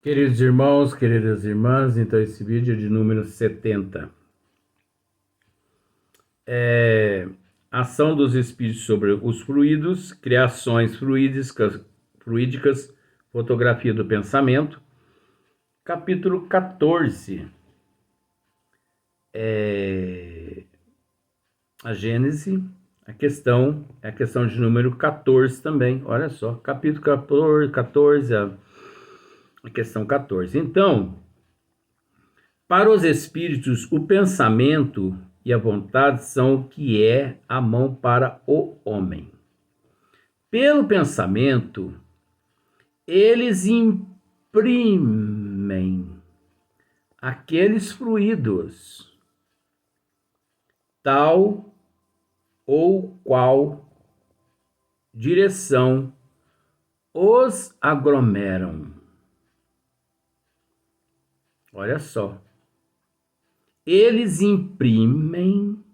Queridos irmãos, queridas irmãs, então esse vídeo é de número 70. Ação dos espíritos sobre os fluidos, criações fluídicas, fotografia do pensamento. Capítulo 14. A Gênese, a questão de número 14 também. Olha só, capítulo 14, a questão 14. Então, para os espíritos, o pensamento e a vontade são o que é a mão para o homem. Pelo pensamento, eles imprimem aqueles fluidos, tal ou qual direção os aglomeram. Olha só. Eles imprimem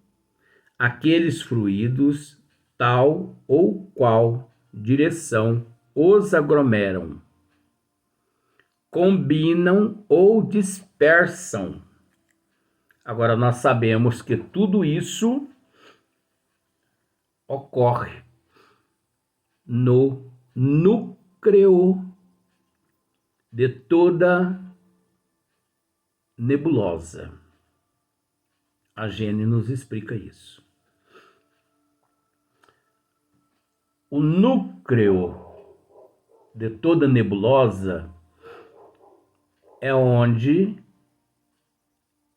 aqueles fluidos, tal ou qual direção os aglomeram, combinam ou dispersam. Agora, nós sabemos que tudo isso ocorre no núcleo de toda nebulosa. A Gênese nos explica isso. O núcleo de toda nebulosa é onde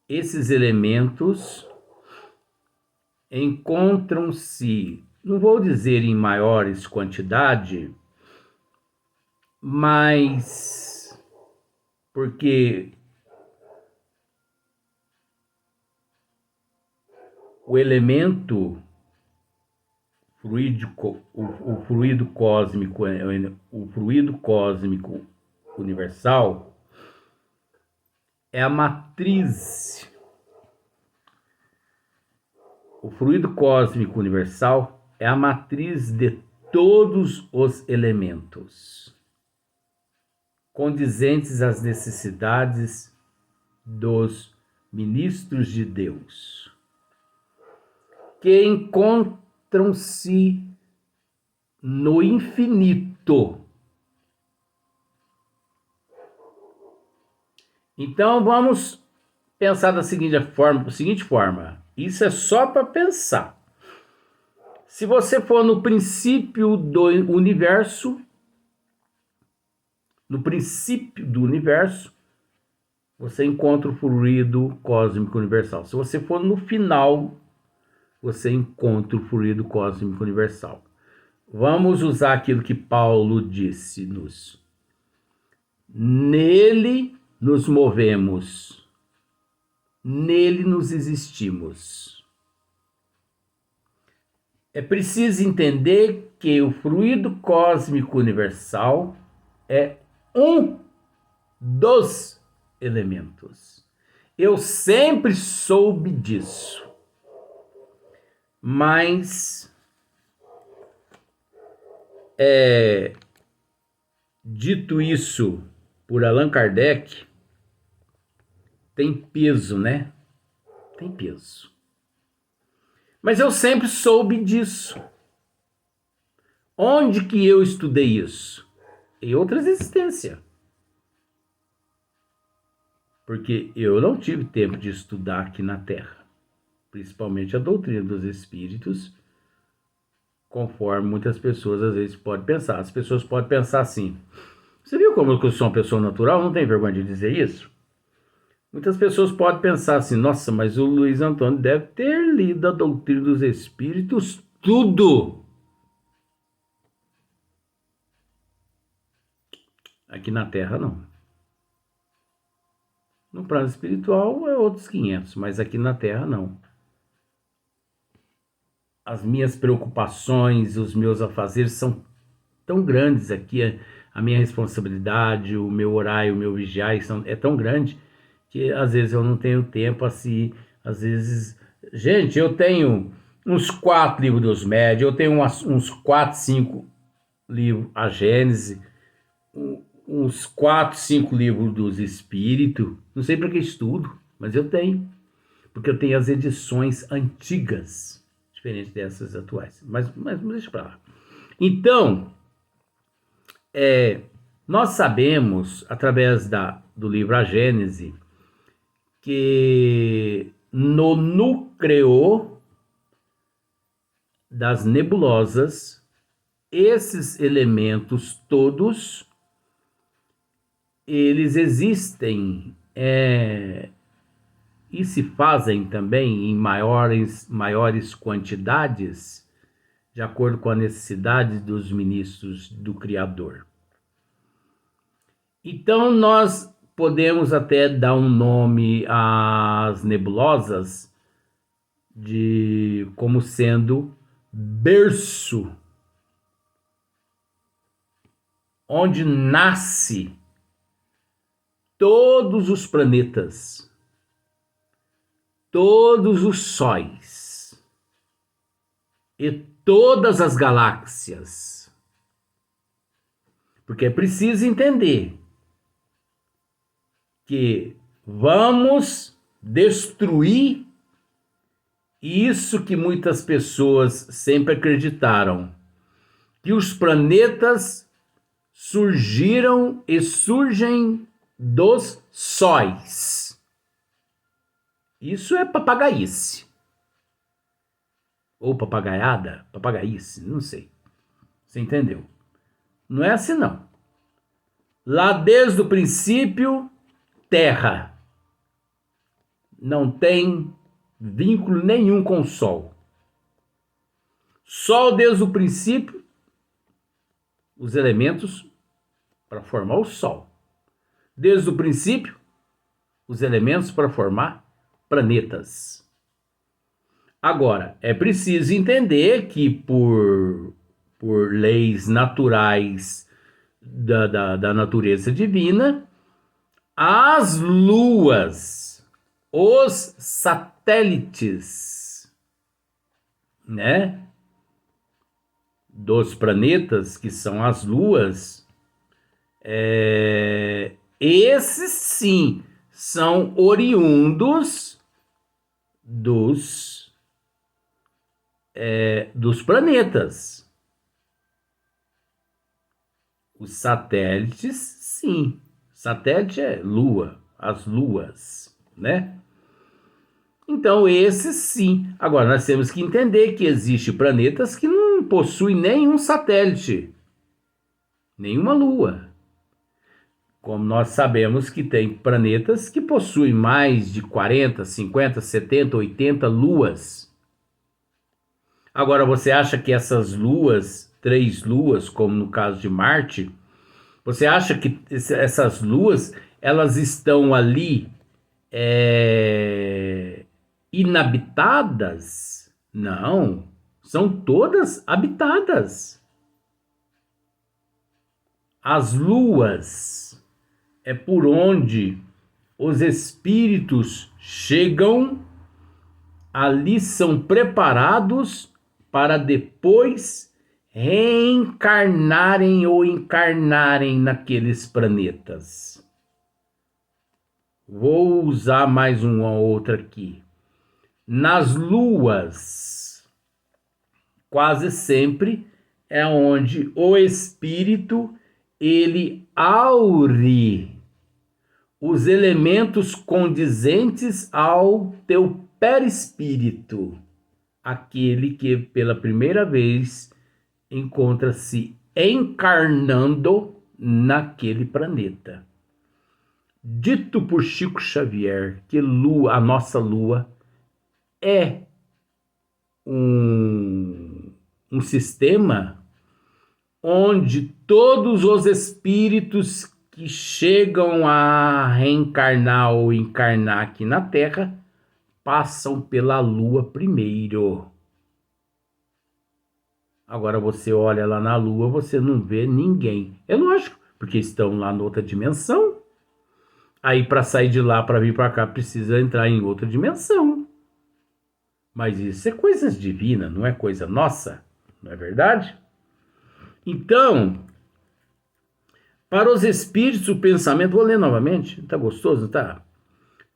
esses elementos encontram-se, não vou dizer em maiores quantidade, mas porque o elemento fluídico, o fluido cósmico universal é a matriz. O fluido cósmico universal é a matriz de todos os elementos, condizentes às necessidades dos ministros de Deus, que encontram-se no infinito. Então vamos pensar da seguinte forma. Isso é só para pensar. Se você for no princípio do universo, você encontra o fluido cósmico universal. Se você for no final, você encontra o fluido cósmico universal. Vamos usar aquilo que Paulo disse-nos. Nele nos movemos, nele nos existimos. É preciso entender que o fluido cósmico universal é um dos elementos. Eu sempre soube disso. Mas, dito isso por Allan Kardec, tem peso, né? Tem peso. Mas eu sempre soube disso. Onde que eu estudei isso? Em outras existências. Porque eu não tive tempo de estudar aqui na Terra. Principalmente a doutrina dos espíritos, conforme muitas pessoas às vezes podem pensar. As pessoas podem pensar assim: você viu como eu sou uma pessoa natural? Não tem vergonha de dizer isso? Muitas pessoas podem pensar assim: nossa, mas o Luiz Antônio deve ter lido a doutrina dos espíritos tudo. Aqui na Terra não. No plano espiritual é outros 500, mas aqui na Terra não. As minhas preocupações, os meus afazeres são tão grandes aqui, a minha responsabilidade, o meu horário, o meu vigiar é tão grande que às vezes eu não tenho tempo assim, às vezes... Gente, eu tenho uns 4 livros dos médios, eu tenho uns 4, 5 livros, a Gênese, uns 4, 5 livros dos Espíritos. Não sei para que estudo, mas eu tenho. Porque eu tenho as edições antigas, diferente dessas atuais. Mas deixa para lá. Então, nós sabemos, através do livro A Gênese, que no núcleo das nebulosas, esses elementos todos, eles existem e se fazem também em maiores quantidades, de acordo com a necessidade dos ministros do Criador. Então, nós podemos até dar um nome às nebulosas como sendo berço, onde nasce todos os planetas, todos os sóis e todas as galáxias. Porque é preciso entender que vamos destruir isso que muitas pessoas sempre acreditaram, que os planetas surgiram e surgem dos sóis. Isso é papagaice. Ou papagaiada, papagaice, não sei. Você entendeu? Não é assim não. Lá desde o princípio, Terra. Não tem vínculo nenhum com o Sol. Sol desde o princípio, os elementos para formar o Sol. Desde o princípio, os elementos para formar planetas. Agora, é preciso entender que por leis naturais da natureza divina, as luas, os satélites, né, dos planetas, que são as luas, esses sim são oriundos dos planetas. Os satélites, sim. Satélite é lua, as luas, né? Então, esses sim. Agora, nós temos que entender que existem planetas que não possuem nenhum satélite, nenhuma lua. Como nós sabemos que tem planetas que possuem mais de 40, 50, 70, 80 luas. Agora, você acha que essas luas, 3 luas, como no caso de Marte, você acha que essas luas, elas estão ali inabitadas? Não, são todas habitadas. As luas é por onde os espíritos chegam, ali são preparados para depois reencarnarem ou encarnarem naqueles planetas. Vou usar mais uma outra aqui. Nas luas, quase sempre é onde o espírito ele aure os elementos condizentes ao teu perispírito, aquele que pela primeira vez encontra-se encarnando naquele planeta. Dito por Chico Xavier que a nossa lua é um sistema onde todos os espíritos que chegam a reencarnar ou encarnar aqui na Terra passam pela Lua primeiro. Agora você olha lá na Lua, você não vê ninguém. É lógico, porque estão lá noutra dimensão. Aí para sair de lá, para vir para cá, precisa entrar em outra dimensão. Mas isso é coisas divinas, não é coisa nossa, não é verdade? Então, Para os espíritos, o pensamento, vou ler novamente, tá gostoso, tá?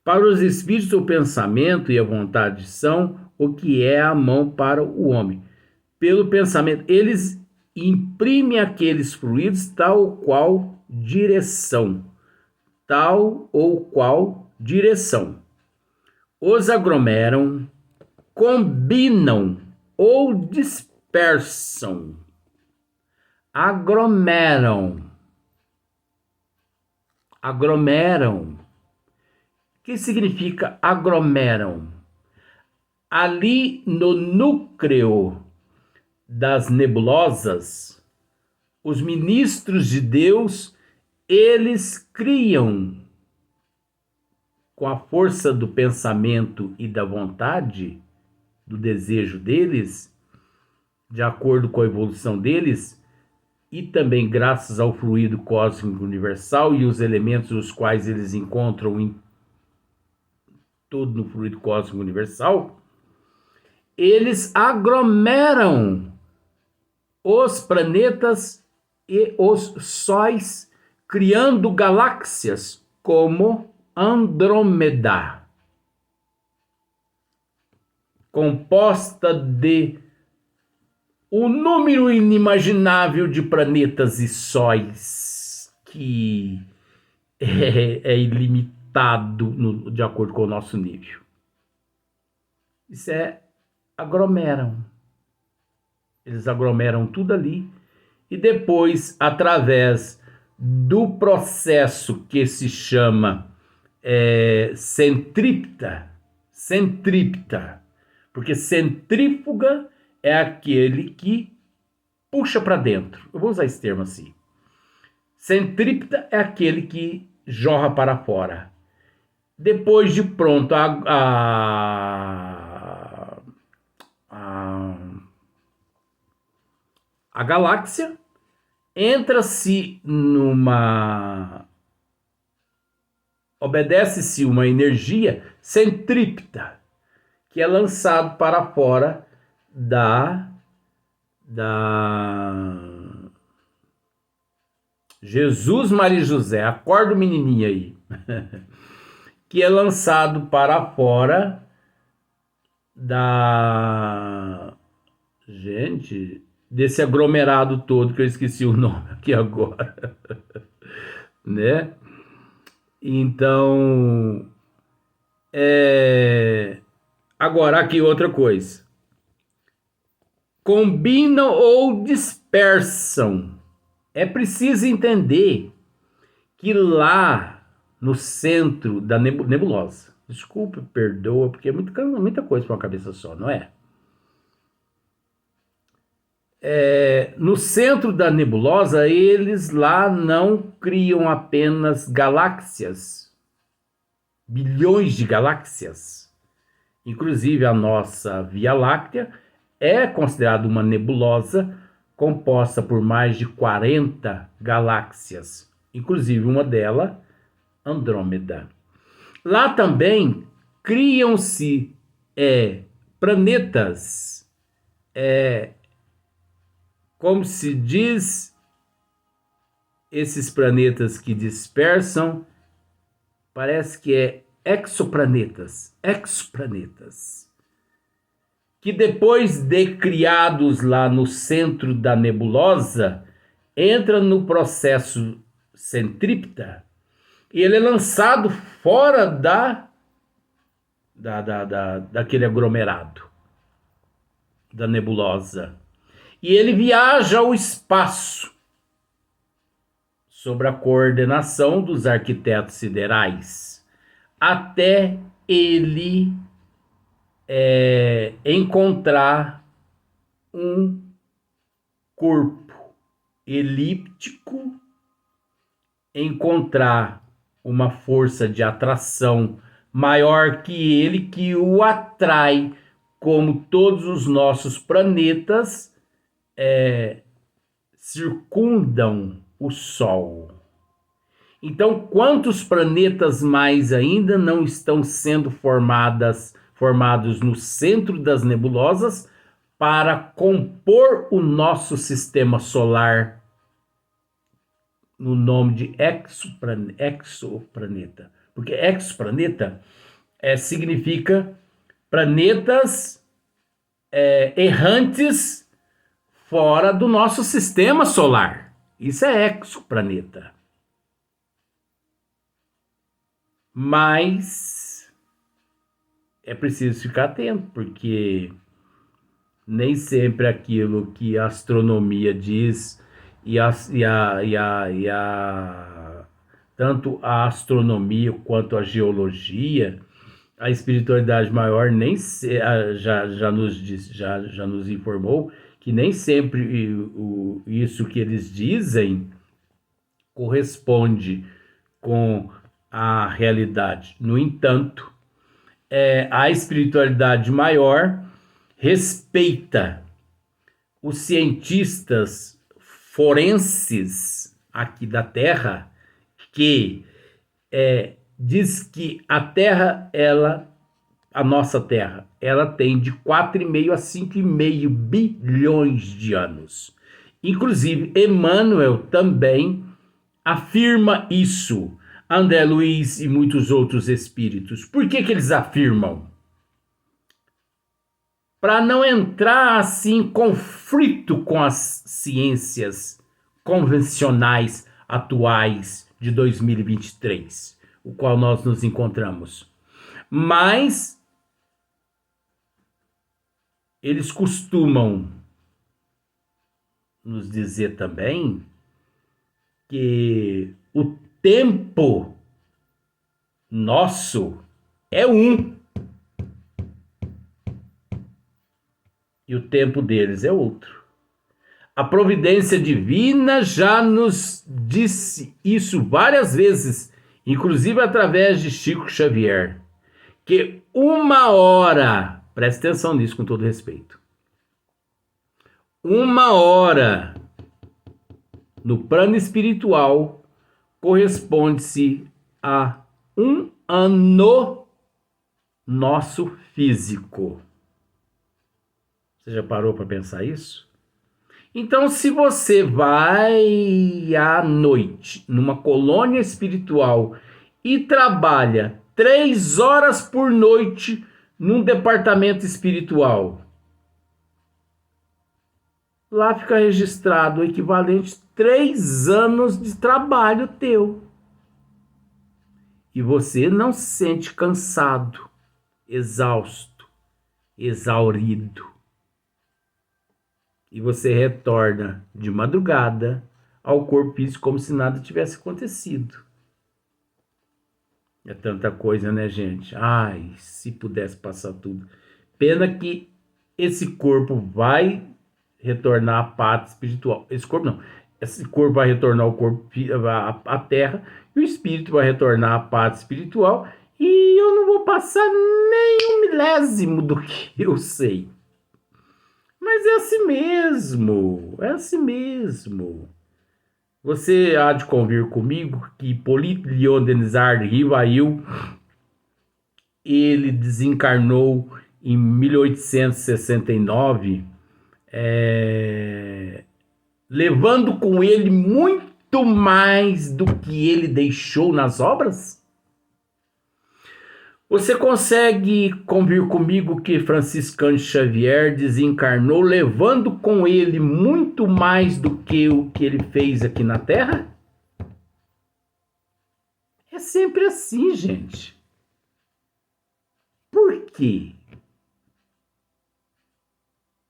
Para os espíritos, o pensamento e a vontade são o que é a mão para o homem. Pelo pensamento, eles imprimem aqueles fluidos tal qual direção. Tal ou qual direção. Os aglomeram, combinam ou dispersam. Aglomeram. Aglomeram. O que significa aglomeram? Ali no núcleo das nebulosas, os ministros de Deus, eles criam, com a força do pensamento e da vontade, do desejo deles, de acordo com a evolução deles, e também graças ao fluido cósmico universal e os elementos os quais eles encontram em todo no fluido cósmico universal, eles aglomeram os planetas e os sóis, criando galáxias como Andrômeda, composta de um número inimaginável de planetas e sóis, que é ilimitado de acordo com o nosso nível. Isso é aglomeram. Eles aglomeram tudo ali e depois, através do processo que se chama centrípeta, porque centrífuga é aquele que puxa para dentro. Eu vou usar esse termo assim. Centrípeta é aquele que jorra para fora. Depois de pronto, a galáxia entra-se obedece-se uma energia centrípeta, que é lançado para fora Jesus, Maria e José, acorda o menininho aí, que é lançado para fora desse aglomerado todo, que eu esqueci o nome aqui agora, né? Então, agora aqui outra coisa. Combinam ou dispersam. É preciso entender que lá no centro da nebulosa, desculpa, perdoa, porque é muita coisa para uma cabeça só, não é? No centro da nebulosa, eles lá não criam apenas galáxias, bilhões de galáxias. Inclusive, a nossa Via Láctea é considerada uma nebulosa composta por mais de 40 galáxias, inclusive uma delas, Andrômeda. Lá também criam-se planetas, como se diz, esses planetas que dispersam, parece que é exoplanetas, que depois de criados lá no centro da nebulosa, entra no processo centrípeta e ele é lançado fora daquele aglomerado da nebulosa. E ele viaja ao espaço sob a coordenação dos arquitetos siderais, até ele encontrar um corpo elíptico, encontrar uma força de atração maior que ele, que o atrai, como todos os nossos planetas circundam o Sol. Então, quantos planetas mais ainda não estão sendo formados no centro das nebulosas para compor o nosso sistema solar no nome de exoplaneta. Porque exoplaneta significa planetas errantes fora do nosso sistema solar. Isso é exoplaneta. Mas é preciso ficar atento, porque nem sempre aquilo que a astronomia diz tanto a astronomia quanto a geologia, a espiritualidade maior nem já nos informou que nem sempre isso que eles dizem corresponde com a realidade. No entanto, a espiritualidade maior respeita os cientistas forenses aqui da Terra, que diz que a Terra, a nossa Terra, ela tem de 4,5 a 5,5 bilhões de anos. Inclusive, Emmanuel também afirma isso. André Luiz e muitos outros espíritos. Por que eles afirmam? Para não entrar assim em conflito com as ciências convencionais atuais de 2023, o qual nós nos encontramos. Mas eles costumam nos dizer também que o tempo nosso é um e o tempo deles é outro. A providência divina já nos disse isso várias vezes, inclusive através de Chico Xavier, que 1 hora, preste atenção nisso com todo respeito, 1 hora no plano espiritual corresponde-se a 1 ano nosso físico. Você já parou para pensar isso? Então, se você vai à noite numa colônia espiritual e trabalha 3 horas por noite num departamento espiritual, lá fica registrado o equivalente a 3 anos de trabalho teu. E você não se sente cansado, exausto, exaurido. E você retorna de madrugada ao corpo físico como se nada tivesse acontecido. É tanta coisa, né, gente? Ai, se pudesse passar tudo. Pena que esse corpo vai retornar à pátria espiritual. Esse corpo não. Esse corpo vai retornar ao corpo, à terra, e o espírito vai retornar à pátria espiritual, e eu não vou passar nem 1/1000 do que eu sei. Mas é assim mesmo, é assim mesmo. Você há de convir comigo que Hipólito Leon Denisard Rivail, ele desencarnou em 1869, levando com ele muito mais do que ele deixou nas obras? Você consegue convir comigo que Franciscano Xavier desencarnou levando com ele muito mais do que o que ele fez aqui na Terra? É sempre assim, gente. Por quê?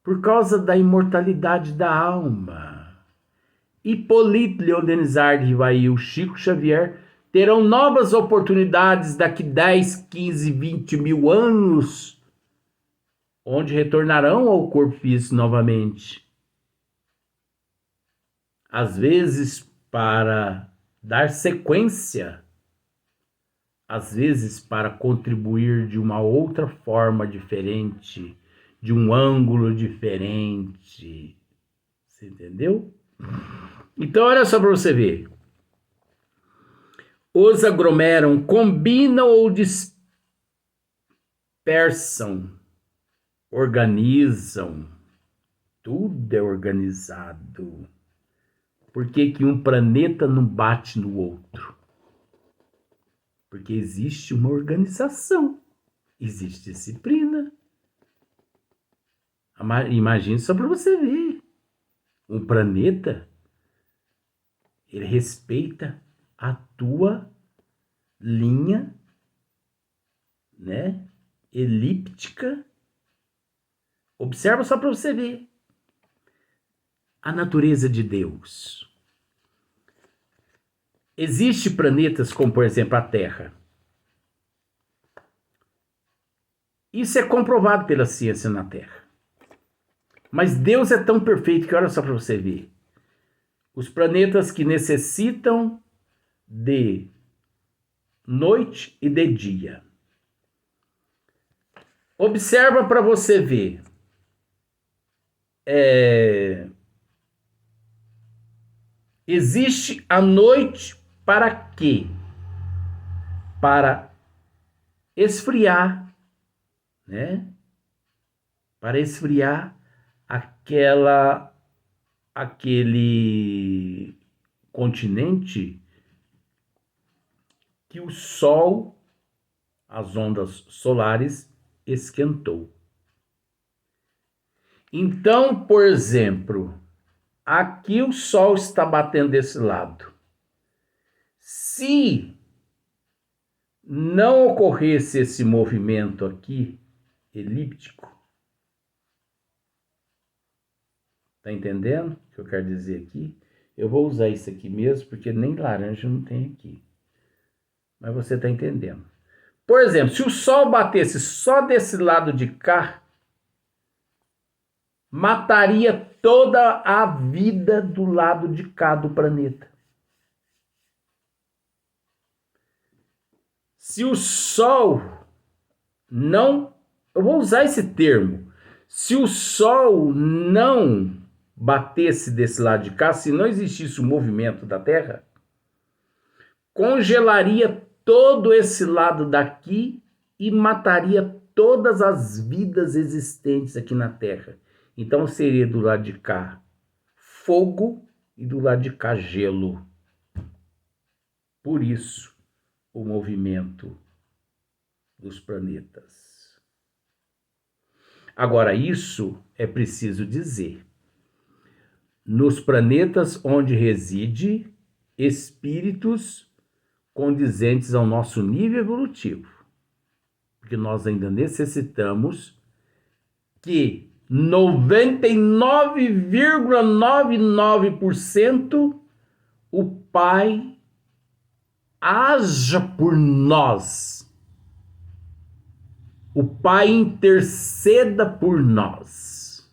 Por causa da imortalidade da alma. Hipólito Leon Denisard Rivail, Chico Xavier terão novas oportunidades daqui 10, 15, 20 mil anos, onde retornarão ao corpo físico novamente. Às vezes para dar sequência, às vezes para contribuir de uma outra forma diferente, de um ângulo diferente. Você entendeu? Então, olha só para você ver. Os aglomeram, combinam ou dispersam, organizam. Tudo é organizado. Por que que um planeta não bate no outro? Porque existe uma organização, existe disciplina. Imagine só para você ver. Um planeta, ele respeita a tua linha, né, elíptica. Observa só para você ver a natureza de Deus. Existem planetas como, por exemplo, a Terra. Isso é comprovado pela ciência na Terra. Mas Deus é tão perfeito que olha só para você ver. Os planetas que necessitam de noite e de dia. Observa para você ver. Existe a noite para quê? Para esfriar, né? Para esfriar aquele continente que o Sol, as ondas solares, esquentou. Então, por exemplo, aqui o Sol está batendo desse lado. Se não ocorresse esse movimento aqui, elíptico, tá entendendo o que eu quero dizer aqui? Eu vou usar isso aqui mesmo, porque nem laranja não tem aqui. Mas você tá entendendo. Por exemplo, se o Sol batesse só desse lado de cá, mataria toda a vida do lado de cá do planeta. Se o Sol não... Eu vou usar esse termo. Se o Sol não batesse desse lado de cá, se não existisse o movimento da Terra, congelaria todo esse lado daqui e mataria todas as vidas existentes aqui na Terra. Então seria do lado de cá fogo e do lado de cá gelo. Por isso, o movimento dos planetas. Agora, isso é preciso dizer. Nos planetas onde reside espíritos condizentes ao nosso nível evolutivo. Porque nós ainda necessitamos que 99,99% o Pai haja por nós. O Pai interceda por nós.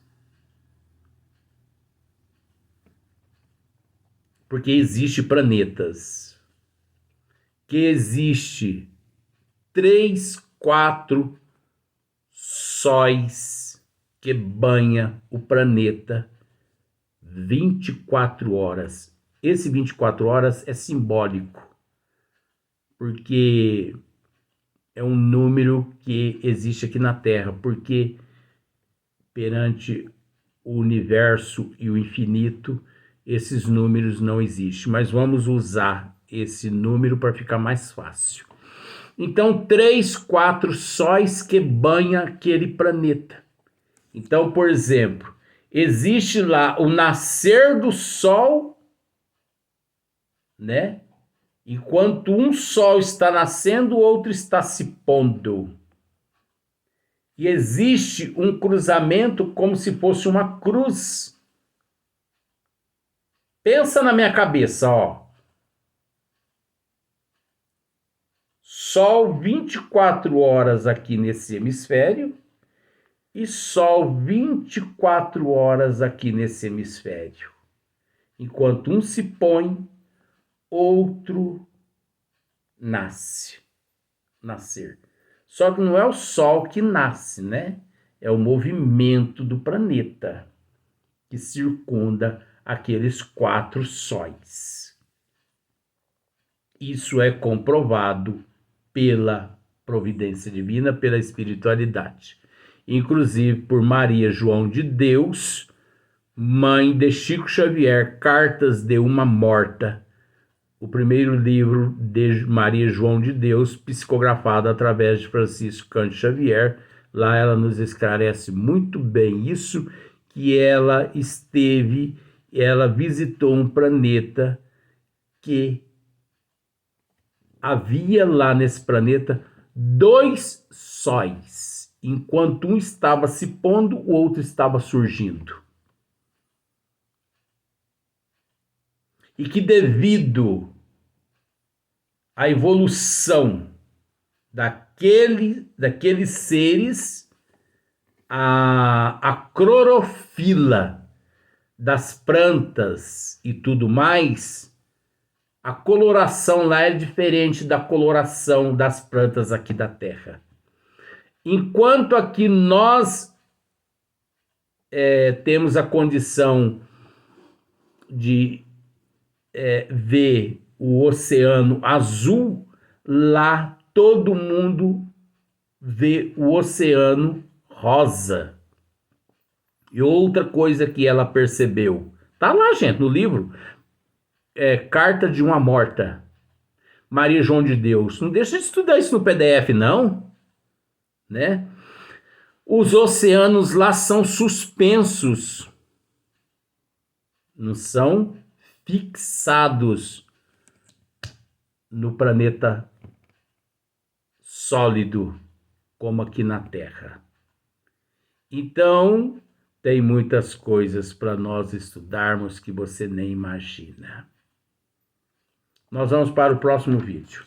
Porque existe planetas que existe 3, 4 sóis que banha o planeta 24 horas. Esse 24 horas é simbólico, porque é um número que existe aqui na Terra, porque perante o universo e o infinito, esses números não existem, mas vamos usar esse número para ficar mais fácil. Então, 3, 4 sóis que banha aquele planeta. Então, por exemplo, existe lá o nascer do Sol, né? Enquanto um Sol está nascendo, o outro está se pondo. E existe um cruzamento como se fosse uma cruz. Pensa na minha cabeça, ó. Sol 24 horas aqui nesse hemisfério e Sol 24 horas aqui nesse hemisfério. Enquanto um se põe, outro nascer. Só que não é o Sol que nasce, né? É o movimento do planeta que circunda aqueles 4 sóis. Isso é comprovado pela providência divina, pela espiritualidade. Inclusive por Maria João de Deus, mãe de Chico Xavier, Cartas de uma Morta, o primeiro livro de Maria João de Deus, psicografado através de Francisco Cândido Xavier. Lá ela nos esclarece muito bem isso, que ela visitou um planeta que havia lá nesse planeta 2 sóis. Enquanto um estava se pondo, o outro estava surgindo. E que devido à evolução daqueles seres, a clorofila das plantas e tudo mais, a coloração lá é diferente da coloração das plantas aqui da Terra. Enquanto aqui nós temos a condição de ver o oceano azul, lá todo mundo vê o oceano rosa. E outra coisa que ela percebeu, tá lá, gente, no livro, Carta de uma Morta, Maria João de Deus. Não deixa de estudar isso no PDF, não, né? Os oceanos lá são suspensos, não são fixados no planeta sólido, como aqui na Terra. Então, tem muitas coisas para nós estudarmos que você nem imagina. Nós vamos para o próximo vídeo.